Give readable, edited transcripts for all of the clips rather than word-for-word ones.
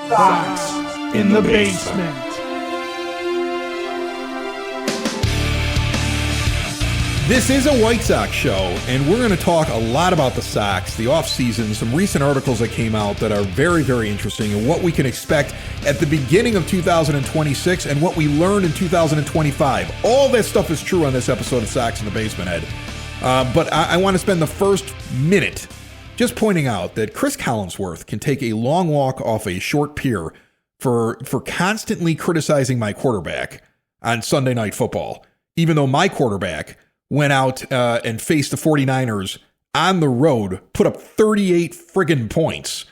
Sox in the basement. This is a White Sox show, and we're going to talk a lot about the Sox, the offseason, some recent articles that came out that are very, very interesting, and what we can expect at the beginning of 2026 and what we learned in 2025. All that stuff is true on this episode of Sox in the Basement, Ed. But I want to spend the first minute just pointing out that Chris Collinsworth can take a long walk off a short pier for constantly criticizing my quarterback on Sunday Night Football, even though my quarterback went out and faced the 49ers on the road, put up 38 friggin' points,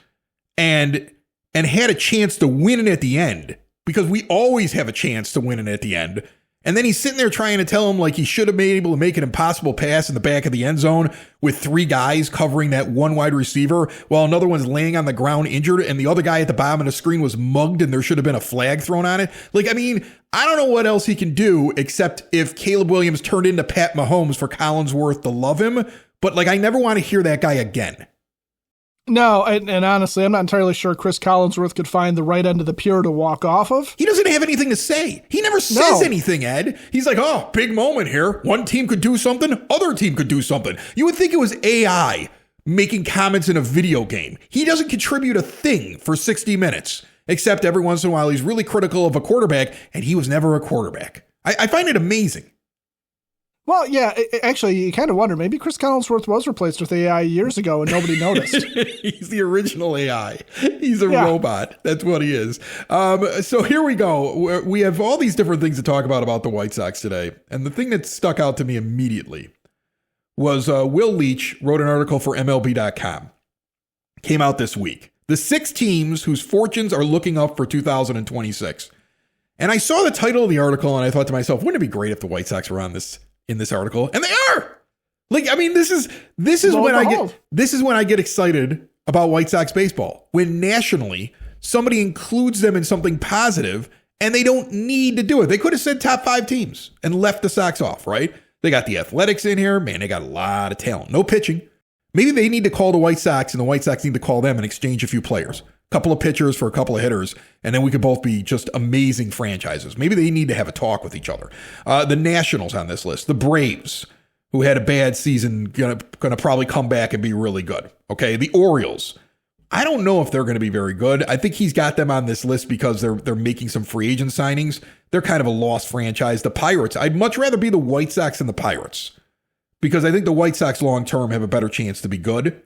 and had a chance to win it at the end, because we always have a chance to win it at the end. And then he's sitting there trying to tell him like he should have been able to make an impossible pass in the back of the end zone with three guys covering that one wide receiver while another one's laying on the ground injured and the other guy at the bottom of the screen was mugged and there should have been a flag thrown on it. Like, I mean, I don't know what else he can do except if Caleb Williams turned into Pat Mahomes for Collinsworth to love him. But like, I never want to hear that guy again. No, and honestly, I'm not entirely sure Chris Collinsworth could find the right end of the pier to walk off of. He doesn't have anything to say. He never says anything, Ed. He's like, oh, big moment here. One team could do something, other team could do something. You would think it was AI making comments in a video game. He doesn't contribute a thing for 60 minutes, except every once in a while he's really critical of a quarterback, and he was never a quarterback. I find it amazing. Well, yeah, actually, you kind of wonder, maybe Chris Collinsworth was replaced with AI years ago and nobody noticed. He's the original AI. He's a robot. That's what he is. So here we go. We have all these different things to talk about the White Sox today. And the thing that stuck out to me immediately was Will Leach wrote an article for MLB.com. Came out this week. The 6 teams whose fortunes are looking up for 2026. And I saw the title of the article and I thought to myself, wouldn't it be great if the White Sox were on this in this article? And they are. Like, I mean, this is when I get excited about White Sox baseball, when nationally somebody includes them in something positive and they don't need to do it. They could have said top 5 teams and left the Sox off, right? They got the Athletics in here. Man, they got a lot of talent. No pitching. Maybe they need to call the White Sox and the White Sox need to call them and exchange a few players. Couple of pitchers for a couple of hitters, and then we could both be just amazing franchises. Maybe they need to have a talk with each other. The Nationals on this list, the Braves, who had a bad season, gonna probably come back and be really good. Okay, the Orioles. I don't know if they're going to be very good. I think he's got them on this list because they're making some free agent signings. They're kind of a lost franchise. The Pirates. I'd much rather be the White Sox than the Pirates because I think the White Sox long term have a better chance to be good.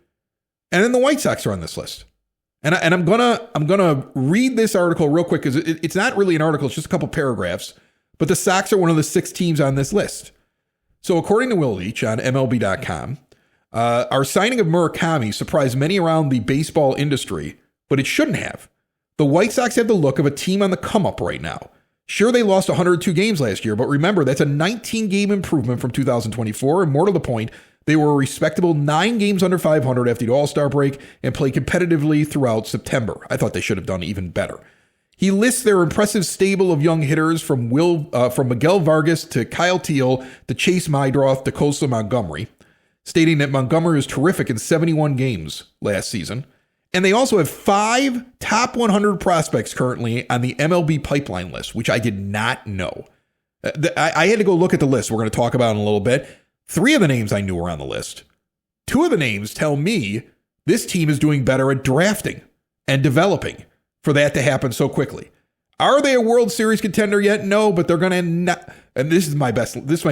And then the White Sox are on this list. And I'm gonna read this article real quick because it's not really an article; it's just a couple paragraphs. But the Sox are one of the 6 teams on this list. So according to Will Leach on MLB.com, our signing of Murakami surprised many around the baseball industry, but it shouldn't have. The White Sox have the look of a team on the come up right now. Sure, they lost 102 games last year, but remember that's a 19-game improvement from 2024, and more to the point, they were a respectable 9 games under 500 after the All-Star break and played competitively throughout September. I thought they should have done even better. He lists their impressive stable of young hitters from Miguel Vargas to Kyle Teal to Chase Mydroth to Costa Montgomery, stating that Montgomery is terrific in 71 games last season. And they also have 5 top 100 prospects currently on the MLB pipeline list, which I did not know. I had to go look at the list we're going to talk about in a little bit. 3 of the names I knew were on the list. 2 of the names tell me this team is doing better at drafting and developing for that to happen so quickly. Are they a World Series contender yet? No, but they're going to not. And this is my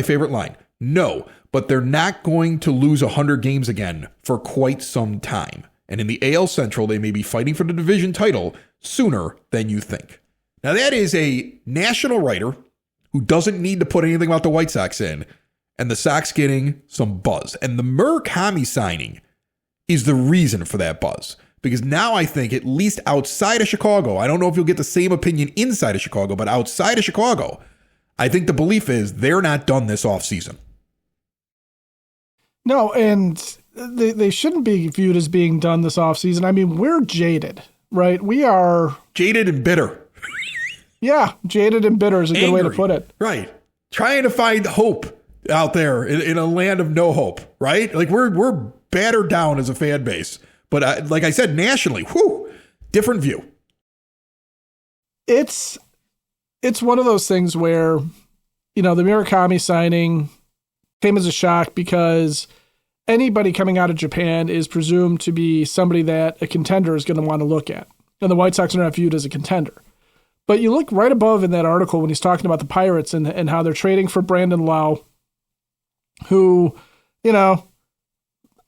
favorite line. No, but they're not going to lose 100 games again for quite some time. And in the AL Central, they may be fighting for the division title sooner than you think. Now, that is a national writer who doesn't need to put anything about the White Sox in, and the Sox getting some buzz. And the Murakami signing is the reason for that buzz. Because now I think, at least outside of Chicago, I don't know if you'll get the same opinion inside of Chicago, but outside of Chicago, I think the belief is they're not done this offseason. No, and they shouldn't be viewed as being done this offseason. I mean, we're jaded, right? We are... Jaded and bitter. Yeah, jaded and bitter is a good way to put it. Right. Trying to find hope out there in a land of no hope, right? Like we're battered down as a fan base. But like I said, nationally, different view. it's one of those things where, the Murakami signing came as a shock because anybody coming out of Japan is presumed to be somebody that a contender is going to want to look at. And the White Sox are not viewed as a contender. But you look right above in that article when he's talking about the Pirates and how they're trading for Brandon Lowe, who,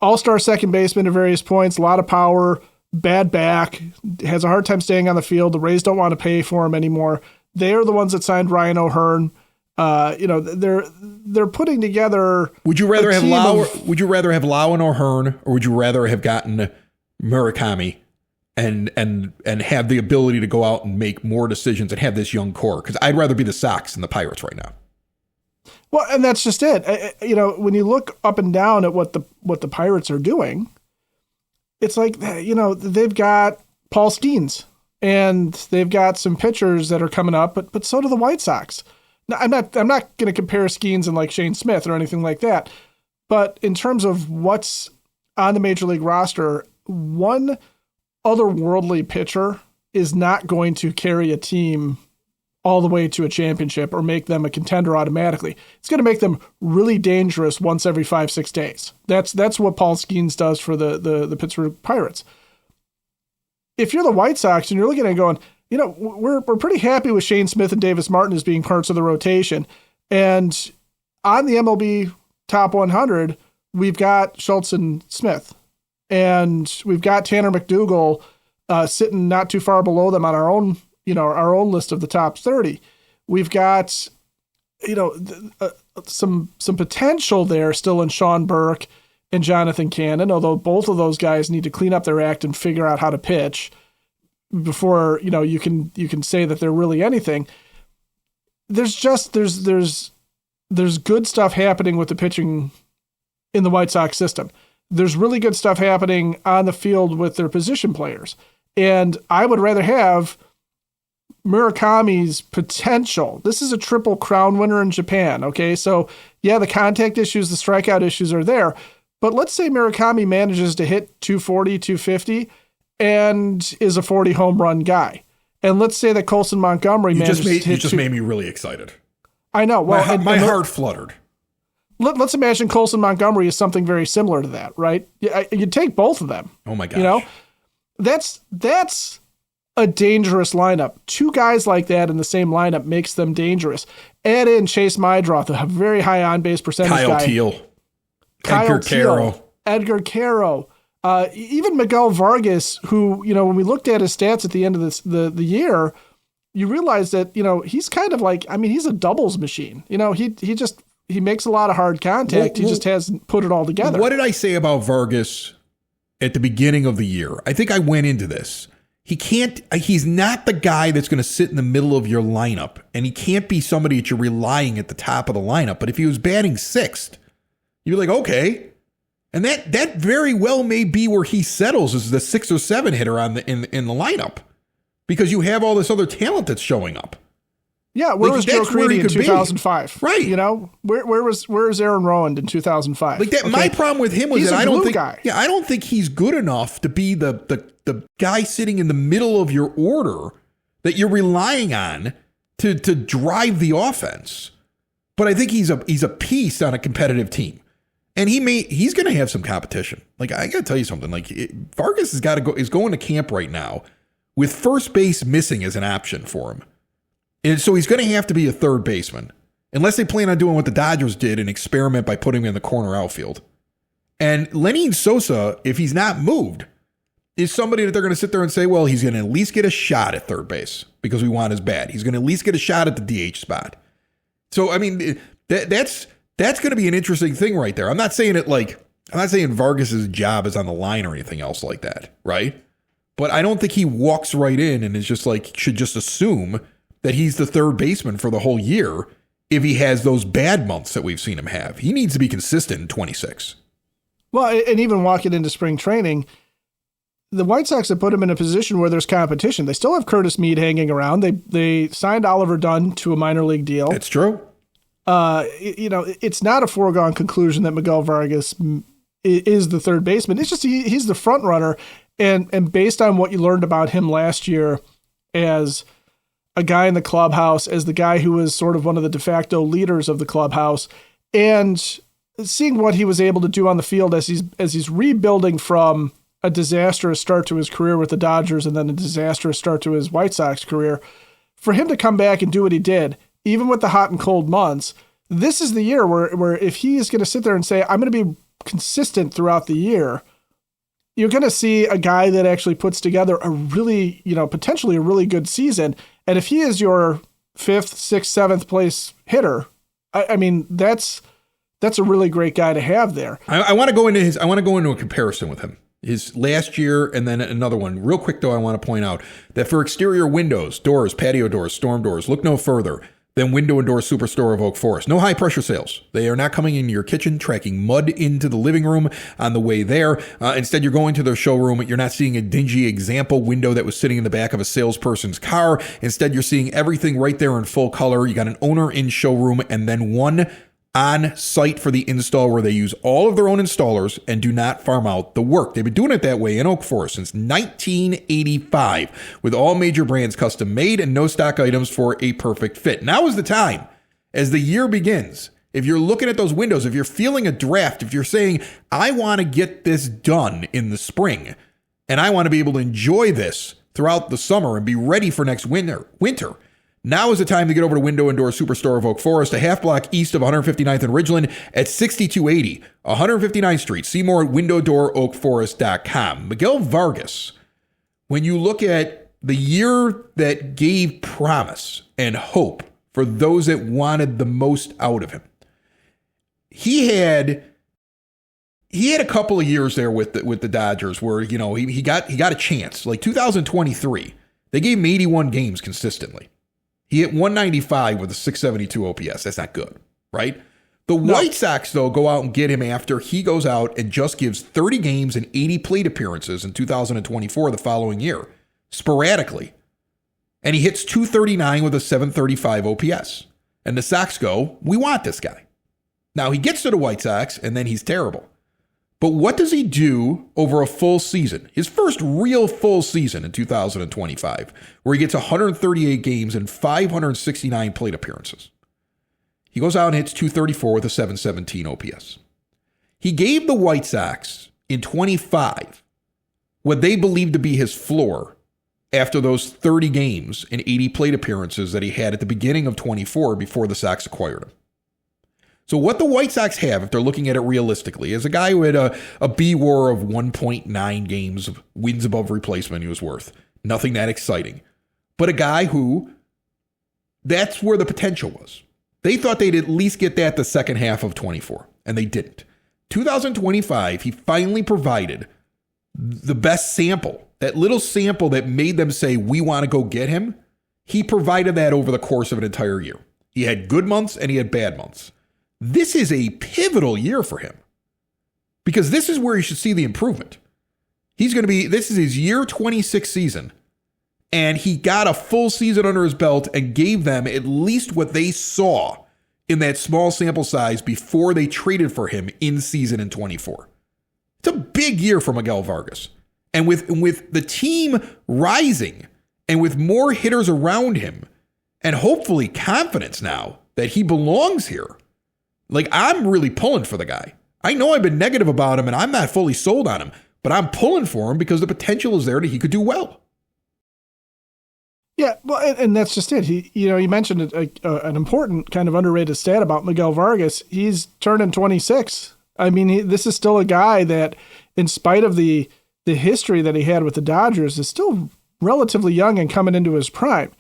all-star second baseman at various points, a lot of power, bad back, has a hard time staying on the field. The Rays don't want to pay for him anymore. They're the ones that signed Ryan O'Hearn. They're putting together. Would you rather have Lau? Would you rather have Lau and O'Hearn, or would you rather have gotten Murakami and have the ability to go out and make more decisions and have this young core? Because I'd rather be the Sox than the Pirates right now. Well, and that's just it. When you look up and down at what the Pirates are doing, it's like, they've got Paul Skeens and they've got some pitchers that are coming up, but so do the White Sox. Now, I'm not going to compare Skeens and like Shane Smith or anything like that, but in terms of what's on the major league roster, one otherworldly pitcher is not going to carry a team all the way to a championship or make them a contender automatically. It's going to make them really dangerous once every 5-6 days. That's what Paul Skeens does for the Pittsburgh Pirates. If you're the White Sox and you're looking at it going, we're pretty happy with Shane Smith and Davis Martin as being parts of the rotation. And on the MLB top 100, we've got Schultz and Smith. And we've got Tanner McDougal sitting not too far below them on our own list of the top 30. We've got, some potential there still in Sean Burke and Jonathan Cannon, although both of those guys need to clean up their act and figure out how to pitch before, you can say that they're really anything. There's good stuff happening with the pitching in the White Sox system. There's really good stuff happening on the field with their position players. And I would rather have Murakami's potential. This is a triple crown winner in Japan. Okay. So yeah, the contact issues, the strikeout issues are there, but let's say Murakami manages to hit 240, 250 and is a 40 home run guy. And let's say that Colson Montgomery You just made me really excited. I know. Well, my heart fluttered. Let's imagine Colson Montgomery is something very similar to that, right? You take both of them. Oh my gosh. That's a dangerous lineup. Two guys like that in the same lineup makes them dangerous. Add in Chase Mydroth, a very high on-base percentage guy. Edgar Caro. Edgar Caro. Even Miguel Vargas, who, when we looked at his stats at the end of the year, you realize that, he's kind of like, he's a doubles machine. He makes a lot of hard contact. He just hasn't put it all together. What did I say about Vargas at the beginning of the year? I think I went into this. He's not the guy that's going to sit in the middle of your lineup, and he can't be somebody that you're relying at the top of the lineup. But if he was batting sixth, you're like, okay. And that very well may be where he settles as the 6 or 7 hitter in the lineup, because you have all this other talent that's showing up. Yeah, where was Joe Creedy in 2005? Be. Right. Where was Aaron Rowand in 2005? Like that. Okay. My problem with him was that I don't think he's good enough to be the guy sitting in the middle of your order that you're relying on to drive the offense. But I think he's a piece on a competitive team, and he's going to have some competition. Like, I got to tell you something. Like, Vargas is going to camp right now with first base missing as an option for him. And so he's going to have to be a third baseman, unless they plan on doing what the Dodgers did and experiment by putting him in the corner outfield. And Lenyn Sosa, if he's not moved, is somebody that they're going to sit there and say, well, he's going to at least get a shot at third base because we want his bat. He's going to at least get a shot at the DH spot. So, that's going to be an interesting thing right there. I'm not saying Vargas's job is on the line or anything else like that, right? But I don't think he walks right in and is just like, should just assume that he's the third baseman for the whole year if he has those bad months that we've seen him have. He needs to be consistent in 26. Well, and even walking into spring training, the White Sox have put him in a position where there's competition. They still have Curtis Mead hanging around. They signed Oliver Dunn to a minor league deal. It's true. It's not a foregone conclusion that Miguel Vargas is the third baseman. It's just he's the front runner. And based on what you learned about him last year as a guy in the clubhouse, as the guy who was sort of one of the de facto leaders of the clubhouse, and seeing what he was able to do on the field as he's rebuilding from a disastrous start to his career with the Dodgers and then a disastrous start to his White Sox career, for him to come back and do what he did, even with the hot and cold months, this is the year where if he is going to sit there and say, I'm going to be consistent throughout the year, you're going to see a guy that actually puts together a really, potentially a really good season. And if he is your 5th, 6th, 7th place hitter, I mean, that's a really great guy to have there. I want to go into a comparison with him. His last year and then another one. Real quick, though, I want to point out that for exterior windows, doors, patio doors, storm doors, look no further than Window and Door Superstore of Oak Forest. No high-pressure sales. They are not coming into your kitchen, tracking mud into the living room on the way there. Instead, you're going to their showroom. You're not seeing a dingy example window that was sitting in the back of a salesperson's car. Instead, you're seeing everything right there in full color. You got an owner in showroom and then one on site for the install where they use all of their own installers and do not farm out the work. They've been doing it that way in Oak Forest since 1985 with all major brands custom made and no stock items for a perfect fit. Now is the time as the year begins. If you're looking at those windows, if you're feeling a draft, if you're saying, I want to get this done in the spring and I want to be able to enjoy this throughout the summer and be ready for next winter, now is the time to get over to Window and Door Superstore of Oak Forest, a half block east of 159th and Ridgeland at 6280 159th Street. See more at windowdooroakforest.com. Miguel Vargas, when you look at the year that gave promise and hope for those that wanted the most out of him, he had a couple of years there with the Dodgers where, he got a chance. Like 2023, they gave him 81 games consistently. He hit 195 with a 672 OPS. That's not good, right? The White Sox, though, go out and get him after he goes out and just gives 30 games and 80 plate appearances in 2024 the following year, sporadically. And he hits 239 with a 735 OPS. And the Sox go, we want this guy. Now, he gets to the White Sox, and then he's terrible. But what does he do over a full season? His first real full season in 2025, where he gets 138 games and 569 plate appearances. He goes out and hits 234 with a 717 OPS. He gave the White Sox in 25 what they believed to be his floor after those 30 games and 80 plate appearances that he had at the beginning of 24 before the Sox acquired him. So what the White Sox have, if they're looking at it realistically, is a guy who had a B-WAR of 1.9 games of wins above replacement he was worth. Nothing that exciting. But a guy who, that's where the potential was. They thought they'd at least get that the second half of 24, and they didn't. 2025, he finally provided the best sample, that little sample that made them say, we want to go get him. He provided that over the course of an entire year. He had good months and he had bad months. This is a pivotal year for him because this is where you should see the improvement. This is his year 26 season, and he got a full season under his belt and gave them at least what they saw in that small sample size before they traded for him in season in 24. It's a big year for Miguel Vargas. And with the team rising and with more hitters around him and hopefully confidence now that he belongs here, like, I'm really pulling for the guy. I know I've been negative about him and I'm not fully sold on him, but I'm pulling for him because the potential is there that he could do well. Yeah, well, and that's just it. You mentioned an important kind of underrated stat about Miguel Vargas. He's turning 26. I mean, this is still a guy that, in spite of the history that he had with the Dodgers, is still relatively young and coming into his prime.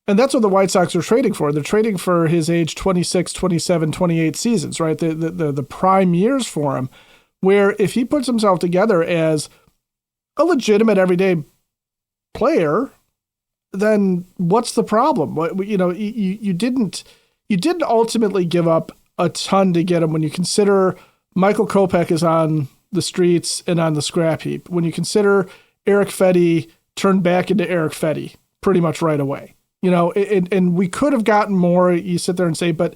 And that's what the White Sox are trading for. They're trading for his age 26, 27, 28 seasons, right? The prime years for him, where if he puts himself together as a legitimate everyday player, then what's the problem? You didn't ultimately give up a ton to get him when you consider Michael Kopech is on the streets and on the scrap heap. When you consider Eric Fetty turned back into Eric Fetty pretty much right away. And we could have gotten more. You sit there and say, but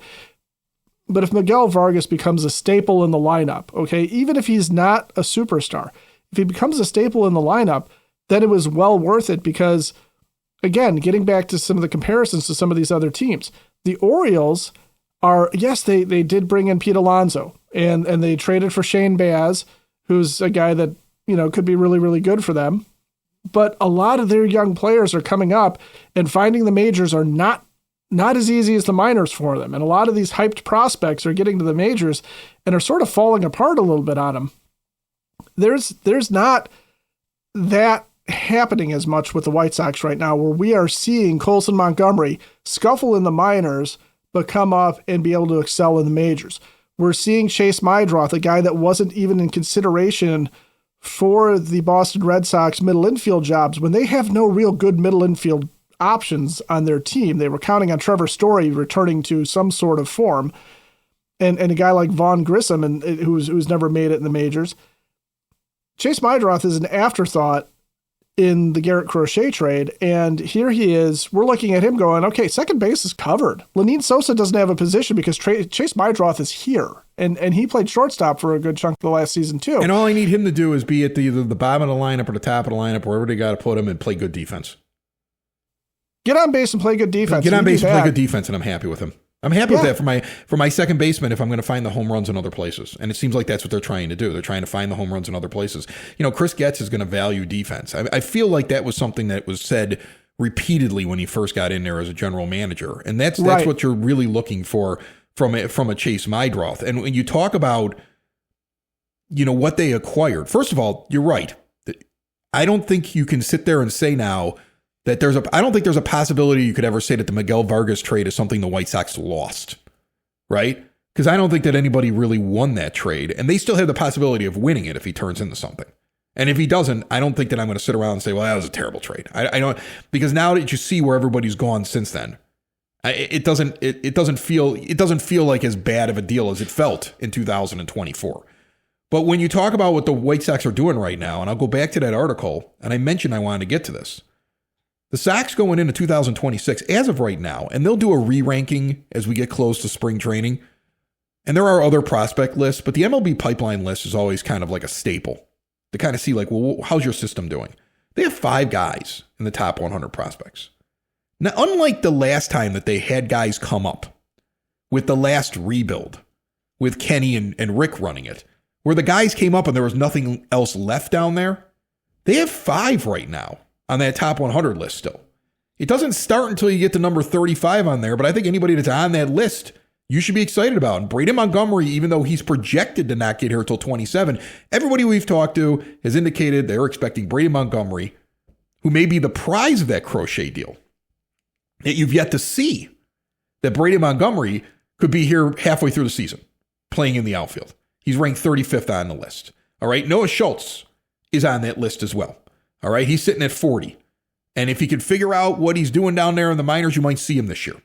if Miguel Vargas becomes a staple in the lineup, okay, even if he's not a superstar, if he becomes a staple in the lineup, then it was well worth it because again, getting back to some of the comparisons to some of these other teams, the Orioles are, yes, they did bring in Pete Alonso and they traded for Shane Baz, who's a guy that, could be really, really good for them. But a lot of their young players are coming up, and finding the majors are not as easy as the minors for them. And a lot of these hyped prospects are getting to the majors and are sort of falling apart a little bit on them. There's not that happening as much with the White Sox right now, where we are seeing Colson Montgomery scuffle in the minors, but come up and be able to excel in the majors. We're seeing Chase Mydroth, a guy that wasn't even in consideration for the Boston Red Sox middle infield jobs, when they have no real good middle infield options on their team. They were counting on Trevor Story returning to some sort of form, and a guy like Vaughn Grissom, and who's never made it in the majors. Chase Mydroth is an afterthought in the Garrett Crochet trade, and here he is. We're looking at him going, okay, second base is covered. Lenine Sosa doesn't have a position because Chase Mydroth is here, and he played shortstop for a good chunk of the last season too. And all I need him to do is be at either the bottom of the lineup or the top of the lineup, wherever they got to put him, and play good defense. Get on base and play good defense. Get on base and play good defense, and I'm happy with him. I'm happy with that for my second baseman if I'm going to find the home runs in other places. And it seems like that's what they're trying to do. They're trying to find the home runs in other places. Chris Getz is going to value defense. I feel like that was something that was said repeatedly when he first got in there as a general manager. And that's what you're really looking for from a Chase Mydroth. And when you talk about, what they acquired, first of all, you're right. I don't think you can sit there and say now that I don't think there's a possibility you could ever say that the Miguel Vargas trade is something the White Sox lost, right? Because I don't think that anybody really won that trade, and they still have the possibility of winning it if he turns into something. And if he doesn't, I don't think that I'm going to sit around and say, well, that was a terrible trade. I don't, because now that you see where everybody's gone since then, it doesn't feel like as bad of a deal as it felt in 2024. But when you talk about what the White Sox are doing right now, and I'll go back to that article, and I mentioned I wanted to get to this. The Sox going into 2026, as of right now, and they'll do a re-ranking as we get close to spring training. And there are other prospect lists, but the MLB pipeline list is always kind of like a staple to kind of see like, well, how's your system doing? They have 5 guys in the top 100 prospects. Now, unlike the last time that they had guys come up with the last rebuild with Kenny and Rick running it, where the guys came up and there was nothing else left down there, they have 5 right now on that top 100 list still. It doesn't start until you get to number 35 on there, but I think anybody that's on that list, you should be excited about. And Brady Montgomery, even though he's projected to not get here until 27, everybody we've talked to has indicated they're expecting Brady Montgomery, who may be the prize of that Crochet deal, that you've yet to see, that Brady Montgomery could be here halfway through the season, playing in the outfield. He's ranked 35th on the list. All right, Noah Schultz is on that list as well. All right, he's sitting at 40. And if he could figure out what he's doing down there in the minors, you might see him this year.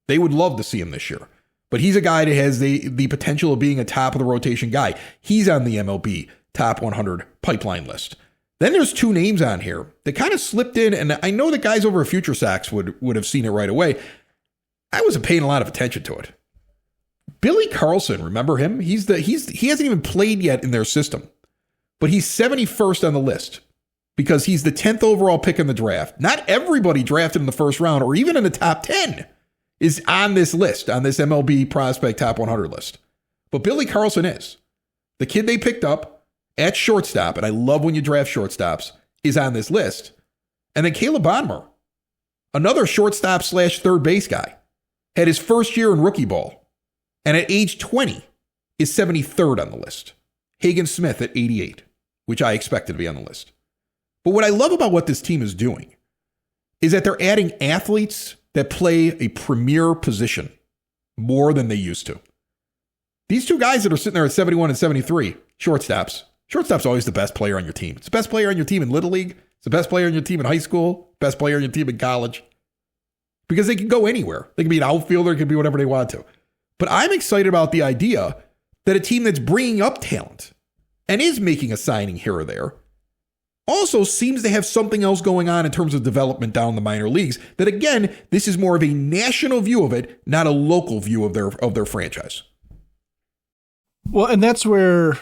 They would love to see him this year. But he's a guy that has the potential of being a top of the rotation guy. He's on the MLB top 100 pipeline list. Then there's 2 names on here that kind of slipped in, and I know the guys over at Future Sox would have seen it right away. I wasn't paying a lot of attention to it. Billy Carlson, remember him? He hasn't even played yet in their system, but he's 71st on the list because he's the 10th overall pick in the draft. Not everybody drafted in the first round or even in the top 10 is on this list, on this MLB prospect top 100 list. But Billy Carlson is. The kid they picked up at shortstop, and I love when you draft shortstops, is on this list. And then Caleb Bonmer, another shortstop / third base guy, had his first year in rookie ball, and at age 20 is 73rd on the list. Hagen Smith at 88, which I expected to be on the list. But what I love about what this team is doing is that they're adding athletes that play a premier position more than they used to. These 2 guys that are sitting there at 71 and 73, shortstops. Shortstop's always the best player on your team. It's the best player on your team in Little League. It's the best player on your team in high school. Best player on your team in college. Because they can go anywhere. They can be an outfielder. It can be whatever they want to. But I'm excited about the idea that a team that's bringing up talent and is making a signing here or there also seems to have something else going on in terms of development down the minor leagues. That again, this is more of a national view of it, not a local view of their franchise. Well, and that's where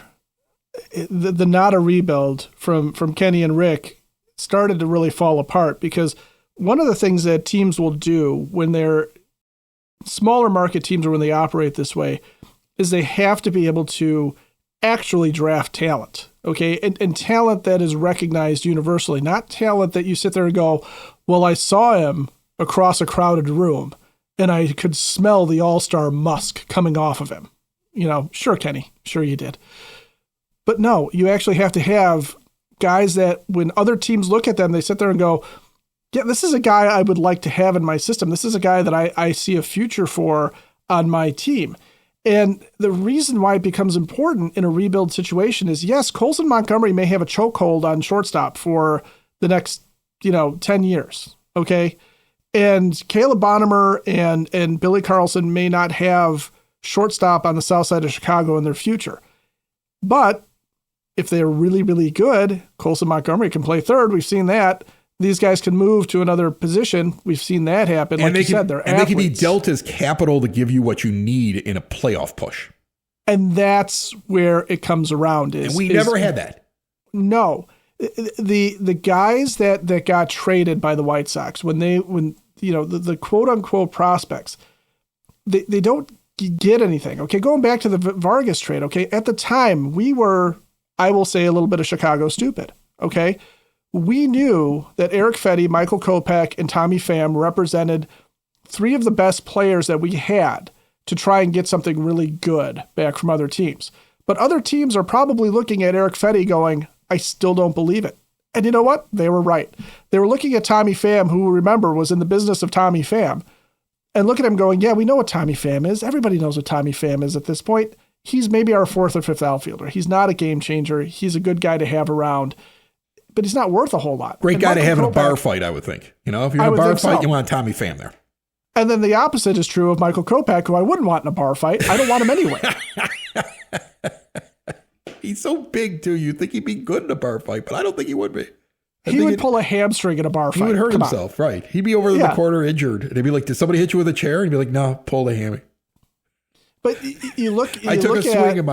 the not a rebuild from Kenny and Rick started to really fall apart, because one of the things that teams will do when they're smaller market teams or when they operate this way is they have to be able to actually draft talent, okay? And talent that is recognized universally, not talent that you sit there and go, well, I saw him across a crowded room and I could smell the all-star musk coming off of him. Sure, Kenny, sure you did. But no, you actually have to have guys that when other teams look at them, they sit there and go, yeah, this is a guy I would like to have in my system. This is a guy that I see a future for on my team. And the reason why it becomes important in a rebuild situation is, yes, Colson Montgomery may have a chokehold on shortstop for the next, 10 years, okay? And Caleb Bonnemer and Billy Carlson may not have shortstop on the south side of Chicago in their future. But if they're really, really good, Colson Montgomery can play third. We've seen that. These guys can move to another position. We've seen that happen. Like you said, they're athletes. And they can be dealt as capital to give you what you need in a playoff push. And that's where it comes around. And we never had that. No. The guys that got traded by the White Sox, when the quote unquote prospects, they don't get anything. Okay, going back to the Vargas trade, okay, at the time we were, I will say, a little bit of Chicago stupid. Okay. We knew that Eric Fetty, Michael Kopech, and Tommy Pham represented three of the best players that we had to try and get something really good back from other teams. But other teams are probably looking at Eric Fetty going, I still don't believe it. And you know what? They were right. They were looking at Tommy Pham, who, remember, was in the business of Tommy Pham, and look at him going, yeah, we know what Tommy Pham is. Everybody knows what Tommy Pham is at this point. He's maybe our fourth or fifth outfielder. He's not a game changer. He's a good guy to have around. But he's not worth a whole lot. Great guy to have in a bar fight, I would think. If you're in a bar fight, you want Tommy Pham there. And then the opposite is true of Michael Kopech, who I wouldn't want in a bar fight. I don't want him anyway. He's so big, too. You'd think he'd be good in a bar fight, but I don't think he would be. He would pull a hamstring in a bar fight. He would hurt himself, right. He'd be over the corner injured. And he'd be like, did somebody hit you with a chair? And he'd be like, no, pull the hammy. But you look I took a swing and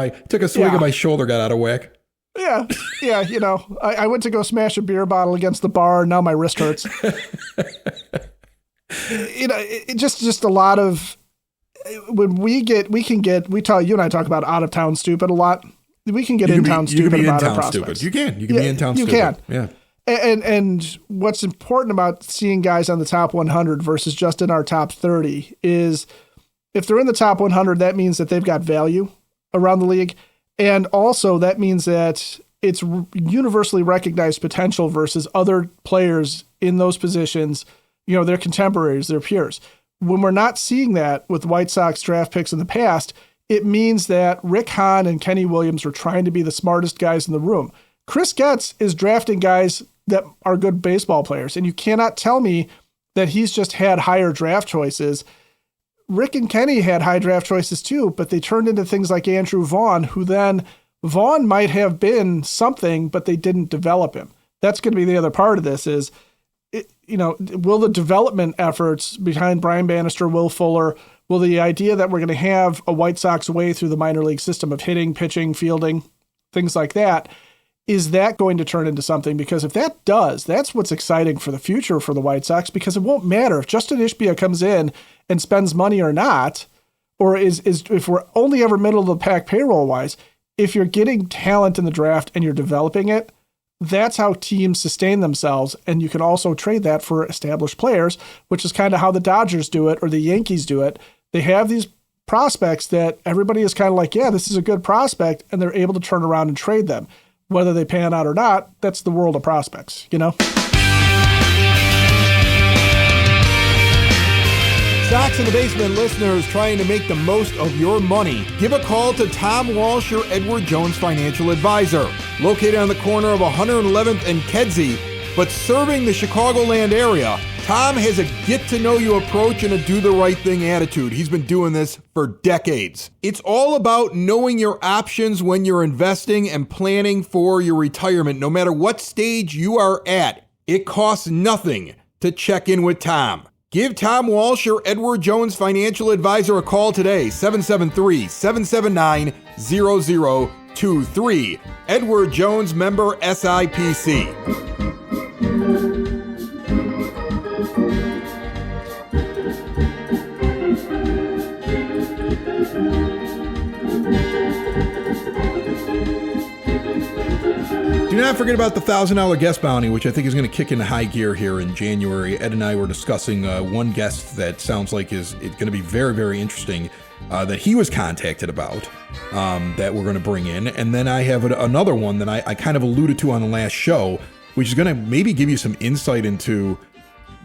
my shoulder got out of whack. Yeah. I went to go smash a beer bottle against the bar, and now my wrist hurts. Just a lot of when we tell you and I talk about out of town stupid a lot. We can get in town stupid about our prospects. You can be in town stupid. You can. Yeah. And what's important about seeing guys on the top 100 versus just in our top 30 is if they're in the top 100, that means that they've got value around the league. And also that means that it's universally recognized potential versus other players in those positions, their contemporaries, their peers. When we're not seeing that with White Sox draft picks in the past, it means that Rick Hahn and Kenny Williams were trying to be the smartest guys in the room. Chris Getz is drafting guys that are good baseball players, and you cannot tell me that he's just had higher draft choices. Rick and Kenny had high draft choices too, but they turned into things like Andrew Vaughn, who then Vaughn might have been something, but they didn't develop him. That's going to be the other part of this is, will the development efforts behind Brian Bannister, Will Fuller, will the idea that we're going to have a White Sox way through the minor league system of hitting, pitching, fielding, things like that, is that going to turn into something? Because if that does, that's what's exciting for the future for the White Sox, because it won't matter if Justin Ishbia comes in and spends money or not, or is if we're only ever middle of the pack payroll wise, if you're getting talent in the draft and you're developing it, that's how teams sustain themselves. And you can also trade that for established players, which is kind of how the Dodgers do it or the Yankees do it. They have these prospects that everybody is kind of like, yeah, this is a good prospect, and they're able to turn around and trade them. Whether they pan out or not, that's the world of prospects, Sox in the Basement listeners trying to make the most of your money. Give a call to Tom Walsh, your Edward Jones financial advisor. Located on the corner of 111th and Kedzie, but serving the Chicagoland area, Tom has a get-to-know-you approach and a do-the-right-thing attitude. He's been doing this for decades. It's all about knowing your options when you're investing and planning for your retirement. No matter what stage you are at, it costs nothing to check in with Tom. Give Tom Walsh, your Edward Jones financial advisor, a call today, 773-779-0023. Edward Jones, member SIPC. not forget about the $1,000 guest bounty, which I think is going to kick into high gear here in January. Ed and I were discussing one guest that sounds like is going to be very, very interesting that he was contacted about that we're going to bring in. And then I have another one that I kind of alluded to on the last show, which is going to maybe give you some insight into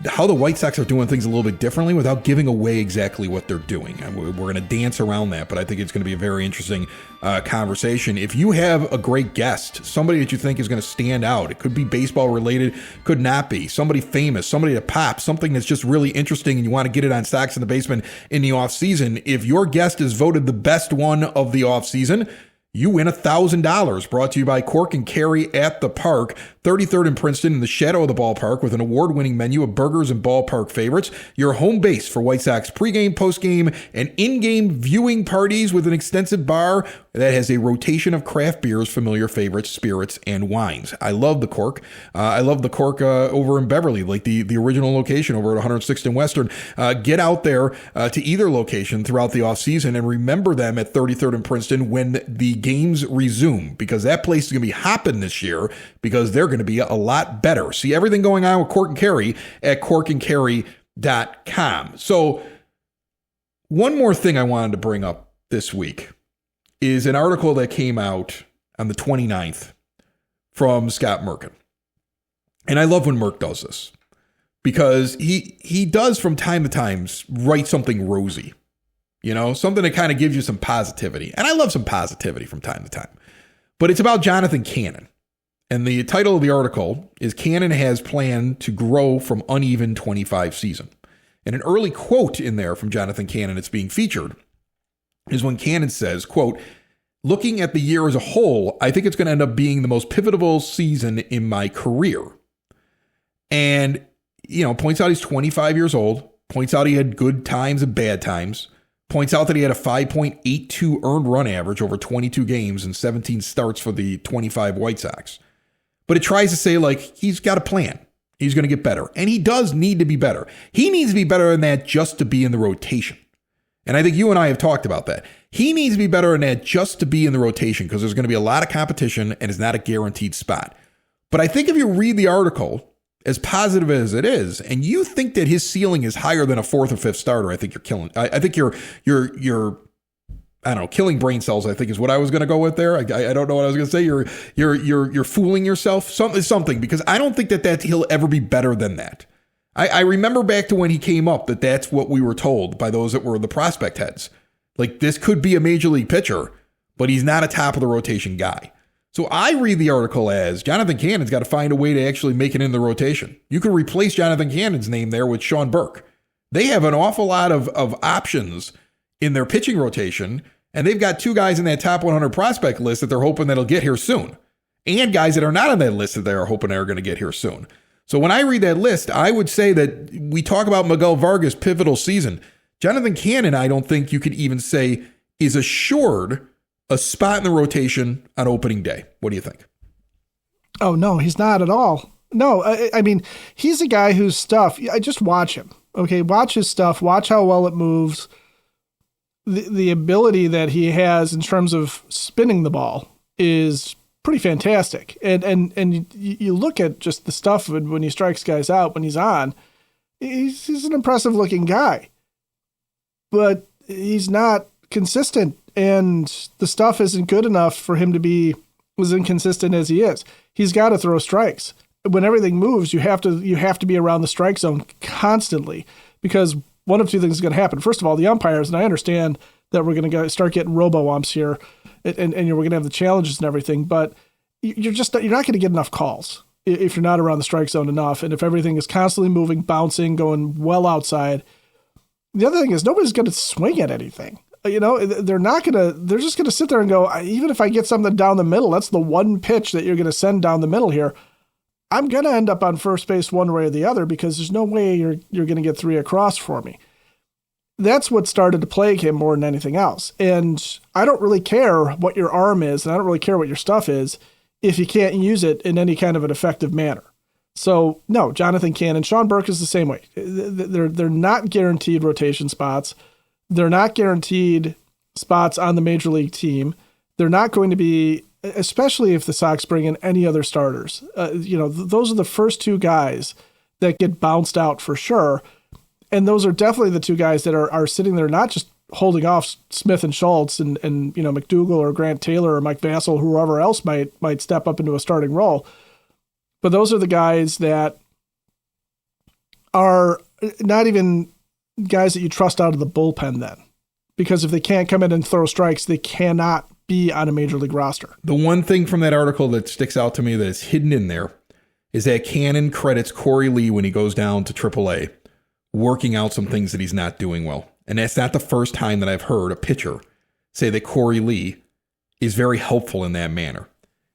how the White Sox are doing things a little bit differently without giving away exactly what they're doing. We're going to dance around that, but I think it's going to be a very interesting conversation. If you have a great guest, somebody that you think is going to stand out, it could be baseball related, could not be, somebody famous, somebody that pops, something that's just really interesting and you want to get it on Sox in the Basement in the off season. If your guest is voted the best one of the off season, you win $1,000, brought to you by Cork and Kerry at the Park, 33rd in Princeton in the shadow of the ballpark with an award-winning menu of burgers and ballpark favorites. Your home base for White Sox pregame, postgame, and in-game viewing parties with an extensive bar that has a rotation of craft beers, familiar favorites, spirits, and wines. I love the Cork. I love the Cork over in Beverly, like the original location over at 106th and Western. Get out there to either location throughout the offseason and remember them at 33rd in Princeton when the games resume, because that place is going to be hopping this year because they're going to be a lot better. See everything going on with Cork and Kerry at corkandkerry.com. So one more thing I wanted to bring up this week is an article that came out on the 29th from Scott Merkin. And I love when Merck does this because he does from time to time write something rosy. You know, something that kind of gives you some positivity. And I love some positivity from time to time. But it's about Jonathan Cannon. And the title of the article is Cannon has planned to grow from uneven 25 season. And an early quote in there from Jonathan Cannon that's being featured is when Cannon says, quote, "Looking at the year as a whole, I think it's going to end up being the most pivotal season in my career." And, you know, points out he's 25 years old, points out he had good times and bad times, points out that he had a 5.82 earned run average over 22 games and 17 starts for the 25 White Sox. But it tries to say, like, he's got a plan. He's going to get better. And he does need to be better. He needs to be better than that just to be in the rotation. And I think you and I have talked about that. He needs to be better than that just to be in the rotation because there's going to be a lot of competition and it's not a guaranteed spot. But I think if you read the article, as positive as it is, and you think that his ceiling is higher than a fourth or fifth starter, I think you're killing. I think you're I don't know, killing brain cells, I think is what I was going to go with there. I don't know what I was going to say. You're fooling yourself. Something because I don't think that he'll ever be better than that. I remember back to when he came up that's what we were told by those that were the prospect heads. Like, this could be a major league pitcher, but he's not a top of the rotation guy. So I read the article as Jonathan Cannon's got to find a way to actually make it in the rotation. You can replace Jonathan Cannon's name there with Sean Burke. They have an awful lot of options in their pitching rotation, and they've got two guys in that top 100 prospect list that they're hoping that'll get here soon, and guys that are not on that list that they're hoping are going to get here soon. So when I read that list, I would say that we talk about Miguel Vargas' pivotal season. Jonathan Cannon, I don't think you could even say is assured a spot in the rotation on opening day. What do you think? Oh, no, he's not at all. No, I mean, he's a guy whose stuff, I just watch him. Okay, watch his stuff. Watch how well it moves. The ability that he has in terms of spinning the ball is pretty fantastic. And you look at just the stuff when he strikes guys out, when he's on, he's an impressive looking guy. But he's not consistent, and the stuff isn't good enough for him to be as inconsistent as he is. He's got to throw strikes. When everything moves, you have to be around the strike zone constantly, because one of two things is going to happen. First of all, the umpires, and I understand that we're going to start getting robo-umps here, and we're going to have the challenges and everything, but you're not going to get enough calls if you're not around the strike zone enough, and if everything is constantly moving, bouncing, going well outside. The other thing is nobody's going to swing at anything. You know, they're just going to sit there and go, even if I get something down the middle, that's the one pitch that you're going to send down the middle here. I'm going to end up on first base one way or the other because there's no way you're going to get three across for me. That's what started to plague him more than anything else. And I don't really care what your arm is, and I don't really care what your stuff is if you can't use it in any kind of an effective manner. So, no, Jonathan Cannon, Sean Burke is the same way. They're not guaranteed rotation spots. They're not guaranteed spots on the major league team. They're not going to be especially if the Sox bring in any other starters. Those are the first two guys that get bounced out for sure. And those are definitely the two guys that are sitting there, not just holding off Smith and Schultz and McDougal or Grant Taylor or Mike Vassell, whoever else might step up into a starting role. But those are the guys that are not even guys that you trust out of the bullpen then. Because if they can't come in and throw strikes, they cannot be on a major league roster. The one thing from that article that sticks out to me that is hidden in there is that Cannon credits Corey Lee when he goes down to AAA, working out some things that he's not doing well. And that's not the first time that I've heard a pitcher say that Corey Lee is very helpful in that manner.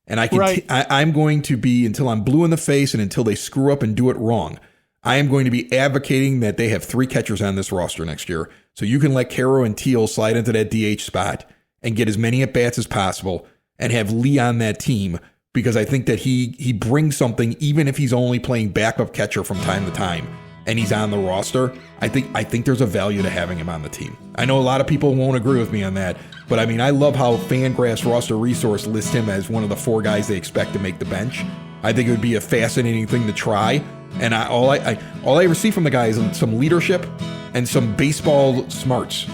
And I'm going to be, until I'm blue in the face and until they screw up and do it wrong, I am going to be advocating that they have 3 catchers on this roster next year. So you can let Caro and Teal slide into that DH spot and get as many at-bats as possible and have Lee on that team, because I think that he brings something, even if he's only playing backup catcher from time to time and he's on the roster. I think there's a value to having him on the team. I know a lot of people won't agree with me on that, but I mean, I love how Fangraphs Roster Resource lists him as one of the 4 guys they expect to make the bench. I think it would be a fascinating thing to try. And all I ever see from the guy is some leadership and some baseball smarts.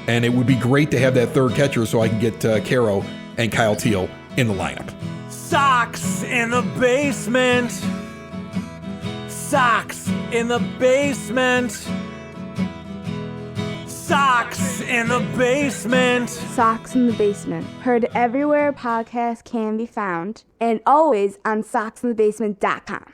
And it would be great to have that third catcher so I can get Caro and Kyle Teal in the lineup. Sox in the basement. Sox in the basement. Sox in the basement. Sox in the Basement. Heard everywhere podcasts can be found, and always on soxinthebasement.com.